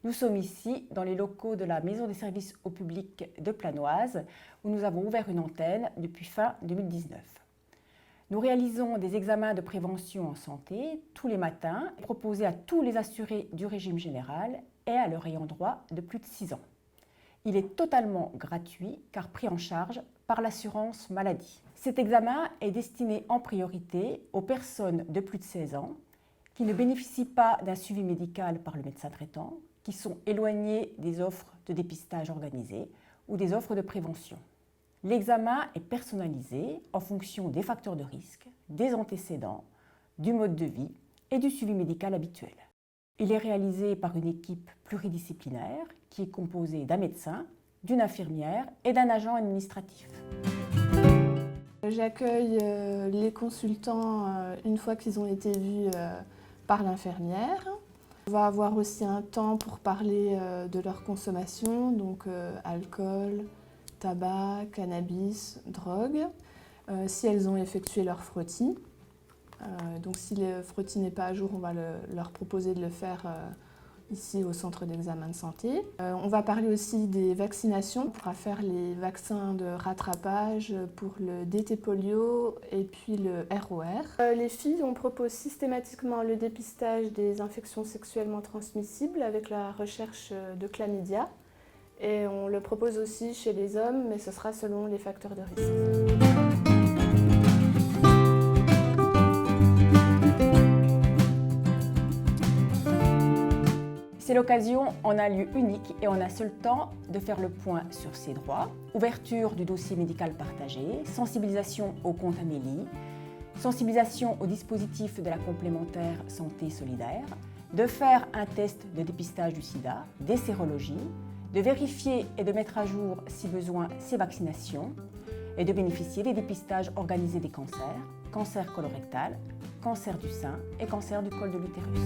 Nous sommes ici dans les locaux de la Maison des services au public de Planoise, où nous avons ouvert une antenne depuis fin 2019. Nous réalisons des examens de prévention en santé tous les matins, proposés à tous les assurés du régime général et à leurs ayants droit de plus de 6 ans. Il est totalement gratuit car pris en charge par l'assurance maladie. Cet examen est destiné en priorité aux personnes de plus de 16 ans qui ne bénéficient pas d'un suivi médical par le médecin traitant, qui sont éloignées des offres de dépistage organisées ou des offres de prévention. L'examen est personnalisé en fonction des facteurs de risque, des antécédents, du mode de vie et du suivi médical habituel. Il est réalisé par une équipe pluridisciplinaire qui est composée d'un médecin, d'une infirmière et d'un agent administratif. J'accueille les consultants une fois qu'ils ont été vus par l'infirmière. On va avoir aussi un temps pour parler de leur consommation, donc alcool, tabac, cannabis, drogue, si elles ont effectué leur frottis. Donc si le frottis n'est pas à jour, on va leur proposer de le faire ici au centre d'examen de santé. On va parler aussi des vaccinations. On pourra faire les vaccins de rattrapage pour le DT polio et puis le ROR. Les filles, on propose systématiquement le dépistage des infections sexuellement transmissibles avec la recherche de chlamydia. Et on le propose aussi chez les hommes, mais ce sera selon les facteurs de risque. C'est l'occasion en un lieu unique et en un seul temps de faire le point sur ses droits, ouverture du dossier médical partagé, sensibilisation au compte Amélie, sensibilisation au dispositif de la complémentaire santé solidaire, de faire un test de dépistage du sida, des sérologies, de vérifier et de mettre à jour, si besoin, ses vaccinations et de bénéficier des dépistages organisés des cancers, cancer colorectal, cancer du sein et cancer du col de l'utérus.